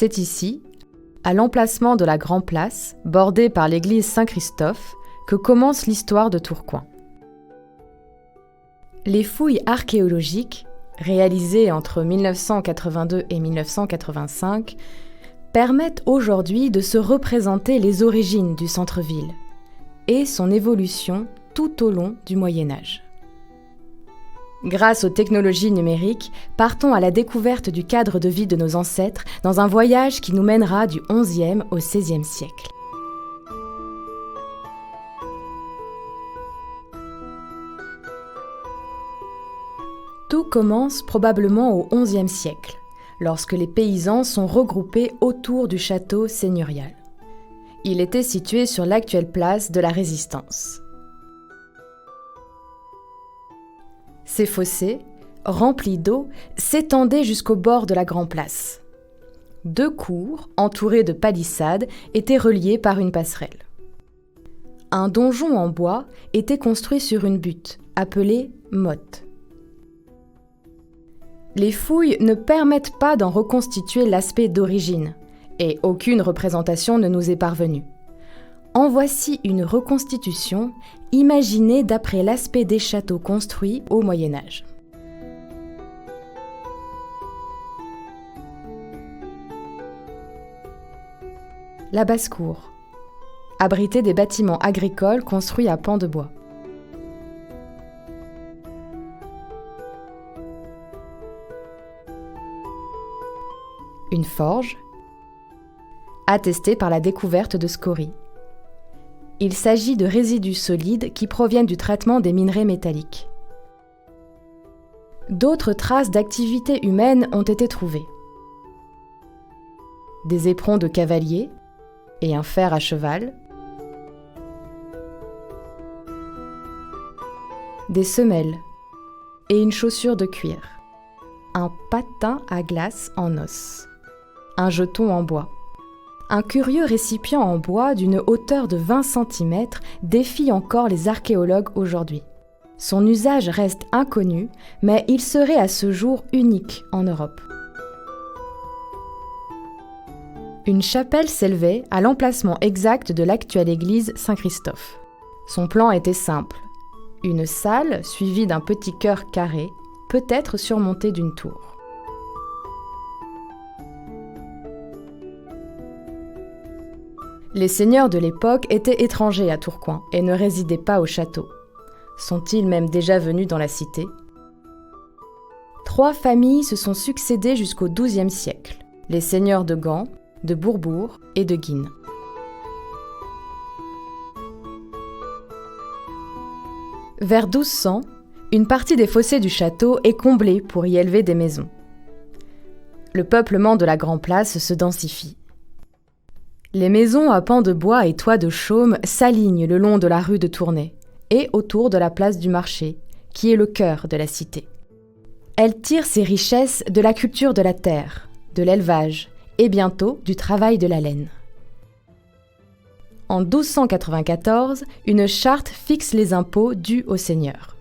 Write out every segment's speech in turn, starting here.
C'est ici, à l'emplacement de la Grande Place, bordée par l'église Saint-Christophe, que commence l'histoire de Tourcoing. Les fouilles archéologiques, réalisées entre 1982 et 1985, permettent aujourd'hui de se représenter les origines du centre-ville et son évolution tout au long du Moyen-Âge. Grâce aux technologies numériques, partons à la découverte du cadre de vie de nos ancêtres dans un voyage qui nous mènera du XIe au XVIe siècle. Tout commence probablement au XIe siècle, lorsque les paysans sont regroupés autour du château seigneurial. Il était situé sur l'actuelle place de la Résistance. Ces fossés, remplis d'eau, s'étendaient jusqu'au bord de la Grande Place. 2 cours, entourées de palissades, étaient reliées par une passerelle. Un donjon en bois était construit sur une butte, appelée motte. Les fouilles ne permettent pas d'en reconstituer l'aspect d'origine, et aucune représentation ne nous est parvenue. En voici une reconstitution imaginée d'après l'aspect des châteaux construits au Moyen Âge. La basse-cour, abritée des bâtiments agricoles construits à pans de bois. Une forge, attestée par la découverte de scories. Il s'agit de résidus solides qui proviennent du traitement des minerais métalliques. D'autres traces d'activité humaine ont été trouvées. Des éperons de cavalier et un fer à cheval, des semelles et une chaussure de cuir, un patin à glace en os, un jeton en bois. Un curieux récipient en bois d'une hauteur de 20 cm défie encore les archéologues aujourd'hui. Son usage reste inconnu, mais il serait à ce jour unique en Europe. Une chapelle s'élevait à l'emplacement exact de l'actuelle église Saint-Christophe. Son plan était simple. Une salle suivie d'un petit chœur carré, peut-être surmonté d'une tour. Les seigneurs de l'époque étaient étrangers à Tourcoing et ne résidaient pas au château. Sont-ils même déjà venus dans la cité ? 3 familles se sont succédées jusqu'au XIIe siècle, les seigneurs de Gand, de Bourbourg et de Guînes. Vers 1200, une partie des fossés du château est comblée pour y élever des maisons. Le peuplement de la Grande Place se densifie. Les maisons à pans de bois et toits de chaume s'alignent le long de la rue de Tournai et autour de la place du marché, qui est le cœur de la cité. Elle tire ses richesses de la culture de la terre, de l'élevage et bientôt du travail de la laine. En 1294, une charte fixe les impôts dus aux seigneurs.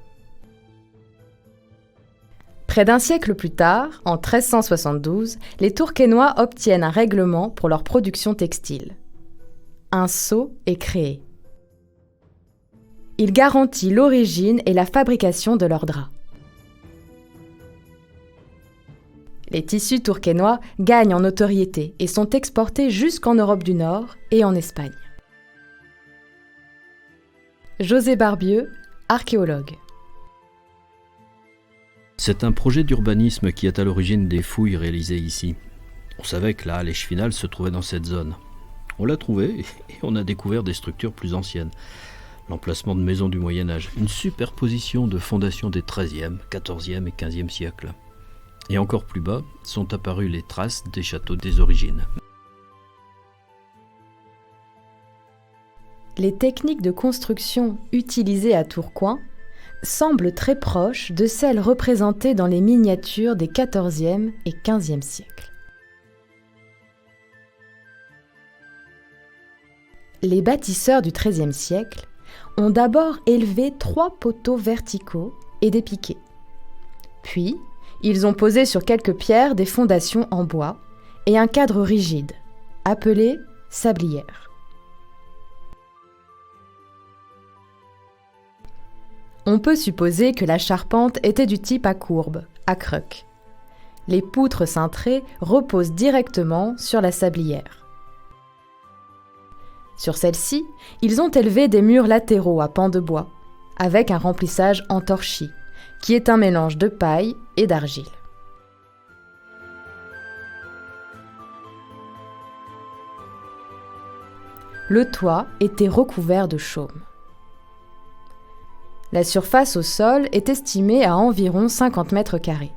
Près d'un siècle plus tard, en 1372, les Tourquenois obtiennent un règlement pour leur production textile. Un sceau est créé. Il garantit l'origine et la fabrication de leurs draps. Les tissus tourquenois gagnent en notoriété et sont exportés jusqu'en Europe du Nord et en Espagne. José Barbieux, archéologue. C'est un projet d'urbanisme qui est à l'origine des fouilles réalisées ici. On savait que la halèche finale se trouvait dans cette zone. On l'a trouvée et on a découvert des structures plus anciennes. L'emplacement de maisons du Moyen-Âge, une superposition de fondations des XIIIe, XIVe et XVe siècles. Et encore plus bas sont apparues les traces des châteaux des origines. Les techniques de construction utilisées à Tourcoing semblent très proches de celles représentées dans les miniatures des XIVe et XVe siècles. Les bâtisseurs du XIIIe siècle ont d'abord élevé 3 poteaux verticaux et des piquets. Puis, ils ont posé sur quelques pierres des fondations en bois et un cadre rigide, appelé sablière. On peut supposer que la charpente était du type à courbe, à croc. Les poutres cintrées reposent directement sur la sablière. Sur celle-ci, ils ont élevé des murs latéraux à pans de bois, avec un remplissage en torchis, qui est un mélange de paille et d'argile. Le toit était recouvert de chaume. La surface au sol est estimée à environ 50 mètres carrés.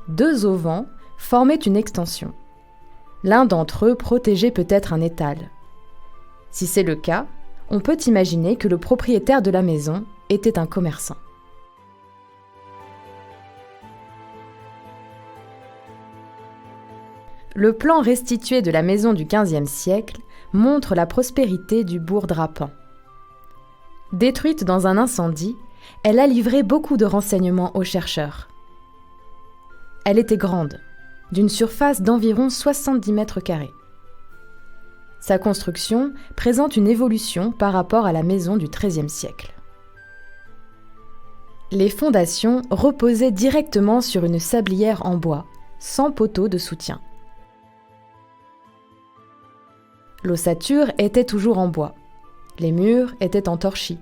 2 auvents formaient une extension. L'un d'entre eux protégeait peut-être un étal. Si c'est le cas, on peut imaginer que le propriétaire de la maison était un commerçant. Le plan restitué de la maison du XVe siècle montre la prospérité du bourg drapant. Détruite dans un incendie, elle a livré beaucoup de renseignements aux chercheurs. Elle était grande, d'une surface d'environ 70 mètres carrés. Sa construction présente une évolution par rapport à la maison du XIIIe siècle. Les fondations reposaient directement sur une sablière en bois, sans poteau de soutien. L'ossature était toujours en bois. Les murs étaient en torchis.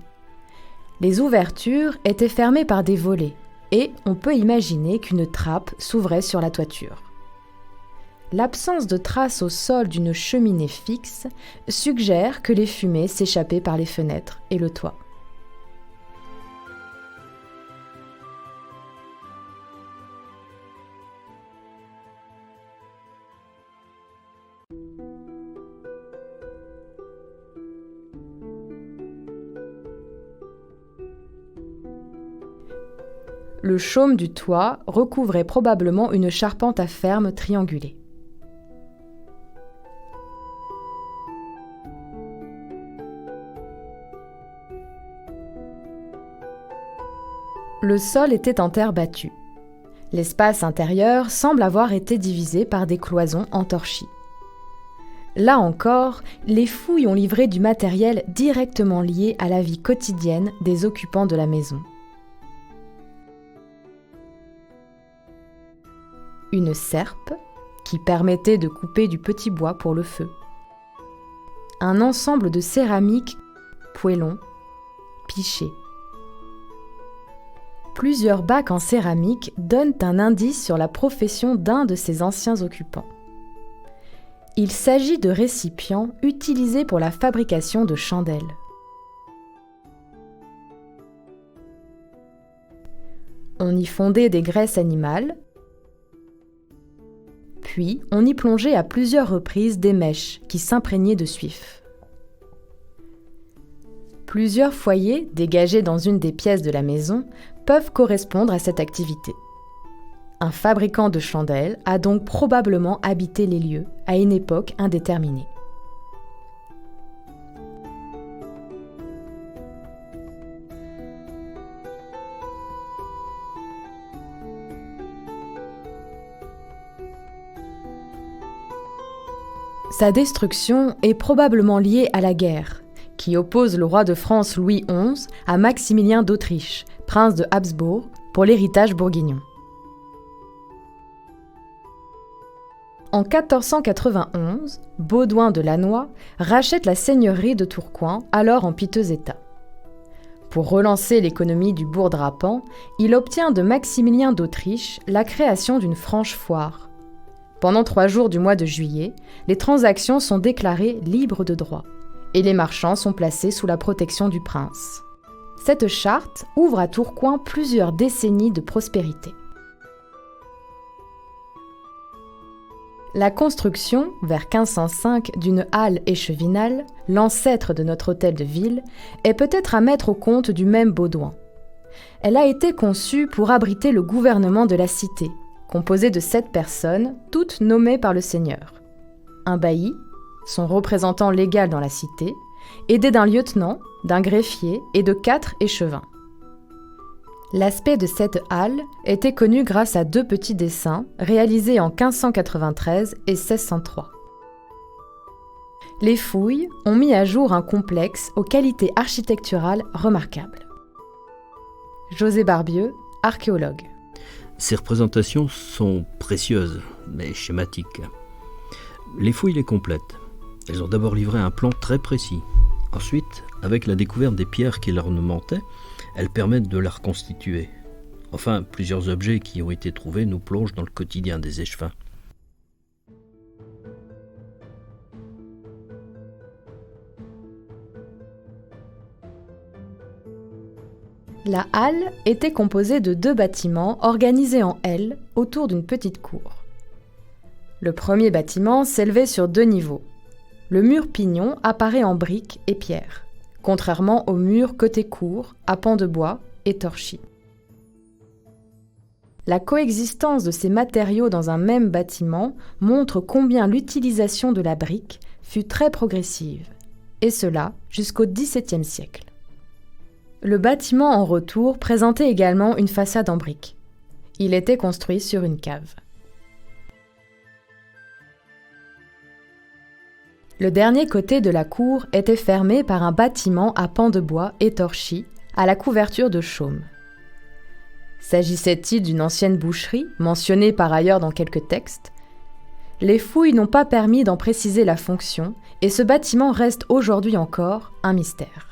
Les ouvertures étaient fermées par des volets et on peut imaginer qu'une trappe s'ouvrait sur la toiture. L'absence de traces au sol d'une cheminée fixe suggère que les fumées s'échappaient par les fenêtres et le toit. Le chaume du toit recouvrait probablement une charpente à ferme triangulée. Le sol était en terre battue. L'espace intérieur semble avoir été divisé par des cloisons en torchis. Là encore, les fouilles ont livré du matériel directement lié à la vie quotidienne des occupants de la maison. Une serpe qui permettait de couper du petit bois pour le feu. Un ensemble de céramique, poêlons, pichets. Plusieurs bacs en céramique donnent un indice sur la profession d'un de ces anciens occupants. Il s'agit de récipients utilisés pour la fabrication de chandelles. On y fondait des graisses animales, puis on y plongeait à plusieurs reprises des mèches qui s'imprégnaient de suif. Plusieurs foyers dégagés dans une des pièces de la maison peuvent correspondre à cette activité. Un fabricant de chandelles a donc probablement habité les lieux à une époque indéterminée. Sa destruction est probablement liée à la guerre, qui oppose le roi de France Louis XI à Maximilien d'Autriche, prince de Habsbourg, pour l'héritage bourguignon. En 1491, Baudouin de Lannoy rachète la seigneurie de Tourcoing, alors en piteux état. Pour relancer l'économie du bourg drapant, il obtient de Maximilien d'Autriche la création d'une franche foire. Pendant 3 jours du mois de juillet, les transactions sont déclarées libres de droit et les marchands sont placés sous la protection du prince. Cette charte ouvre à Tourcoing plusieurs décennies de prospérité. La construction, vers 1505, d'une halle échevinale, l'ancêtre de notre hôtel de ville, est peut-être à mettre au compte du même Baudouin. Elle a été conçue pour abriter le gouvernement de la cité, composé de 7 personnes, toutes nommées par le seigneur. Un bailli, son représentant légal dans la cité, aidé d'un lieutenant, d'un greffier et de 4 échevins. L'aspect de cette halle était connu grâce à 2 petits dessins réalisés en 1593 et 1603. Les fouilles ont mis à jour un complexe aux qualités architecturales remarquables. José Barbieux, archéologue. Ces représentations sont précieuses, mais schématiques. Les fouilles les complètent. Elles ont d'abord livré un plan très précis. Ensuite, avec la découverte des pierres qui l'ornementaient, elles permettent de la reconstituer. Enfin, plusieurs objets qui ont été trouvés nous plongent dans le quotidien des échevins. La halle était composée de 2 bâtiments organisés en L autour d'une petite cour. Le premier bâtiment s'élevait sur 2 niveaux. Le mur pignon apparaît en briques et pierres, contrairement au mur côté cour à pans de bois et torchis. La coexistence de ces matériaux dans un même bâtiment montre combien l'utilisation de la brique fut très progressive, et cela jusqu'au XVIIe siècle. Le bâtiment en retour présentait également une façade en briques. Il était construit sur une cave. Le dernier côté de la cour était fermé par un bâtiment à pans de bois étorchis à la couverture de chaume. S'agissait-il d'une ancienne boucherie, mentionnée par ailleurs dans quelques textes ? Les fouilles n'ont pas permis d'en préciser la fonction et ce bâtiment reste aujourd'hui encore un mystère.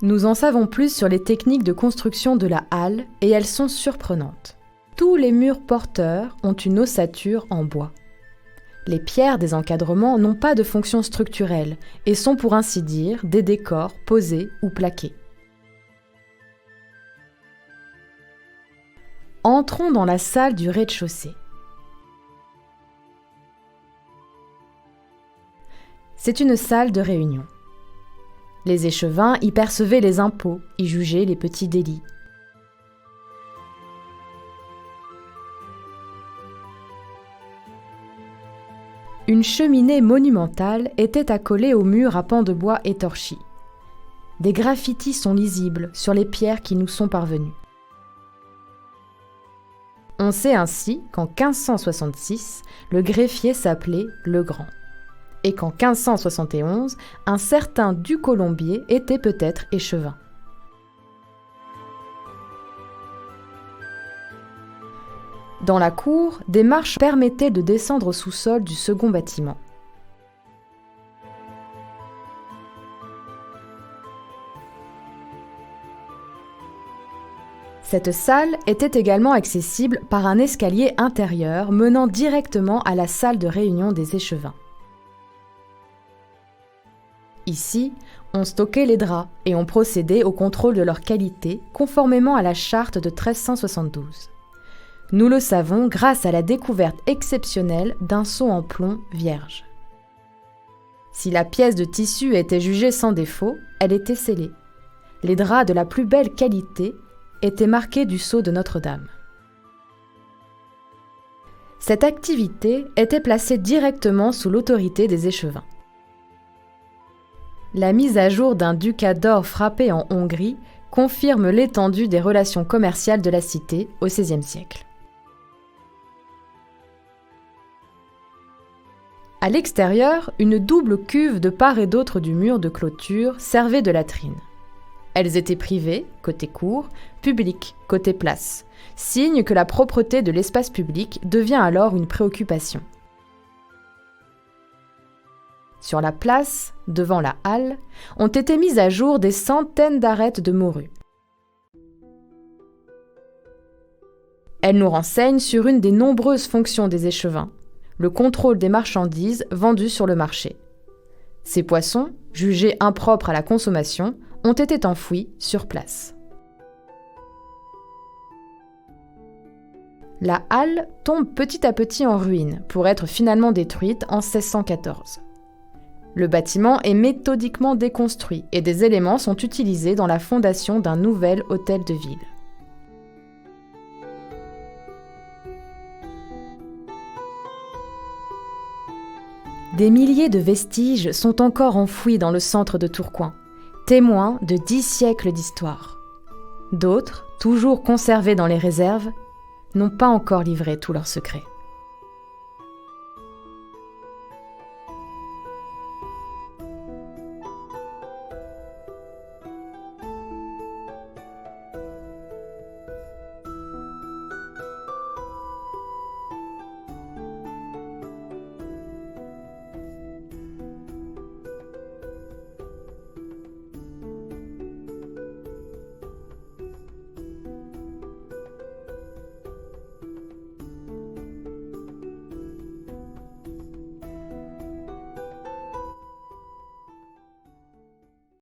Nous en savons plus sur les techniques de construction de la halle et elles sont surprenantes. Tous les murs porteurs ont une ossature en bois. Les pierres des encadrements n'ont pas de fonction structurelle et sont pour ainsi dire des décors posés ou plaqués. Entrons dans la salle du rez-de-chaussée. C'est une salle de réunion. Les échevins y percevaient les impôts, y jugeaient les petits délits. Une cheminée monumentale était accolée au mur à pans de bois étorchis. Des graffitis sont lisibles sur les pierres qui nous sont parvenues. On sait ainsi qu'en 1566, le greffier s'appelait Legrand. Et qu'en 1571, un certain Du Colombier était peut-être échevin. Dans la cour, des marches permettaient de descendre au sous-sol du second bâtiment. Cette salle était également accessible par un escalier intérieur menant directement à la salle de réunion des échevins. Ici, on stockait les draps et on procédait au contrôle de leur qualité conformément à la charte de 1372. Nous le savons grâce à la découverte exceptionnelle d'un seau en plomb vierge. Si la pièce de tissu était jugée sans défaut, elle était scellée. Les draps de la plus belle qualité étaient marqués du sceau de Notre-Dame. Cette activité était placée directement sous l'autorité des échevins. La mise à jour d'un ducat d'or frappé en Hongrie confirme l'étendue des relations commerciales de la cité au XVIe siècle. À l'extérieur, une double cuve de part et d'autre du mur de clôture servait de latrine. Elles étaient privées, côté cour, publiques, côté place, signe que la propreté de l'espace public devient alors une préoccupation. Sur la place, devant la halle, ont été mises à jour des centaines d'arêtes de morue. Elles nous renseignent sur une des nombreuses fonctions des échevins, le contrôle des marchandises vendues sur le marché. Ces poissons, jugés impropres à la consommation, ont été enfouis sur place. La halle tombe petit à petit en ruine pour être finalement détruite en 1614. Le bâtiment est méthodiquement déconstruit et des éléments sont utilisés dans la fondation d'un nouvel hôtel de ville. Des milliers de vestiges sont encore enfouis dans le centre de Tourcoing, témoins de 10 siècles d'histoire. D'autres, toujours conservés dans les réserves, n'ont pas encore livré tous leurs secrets.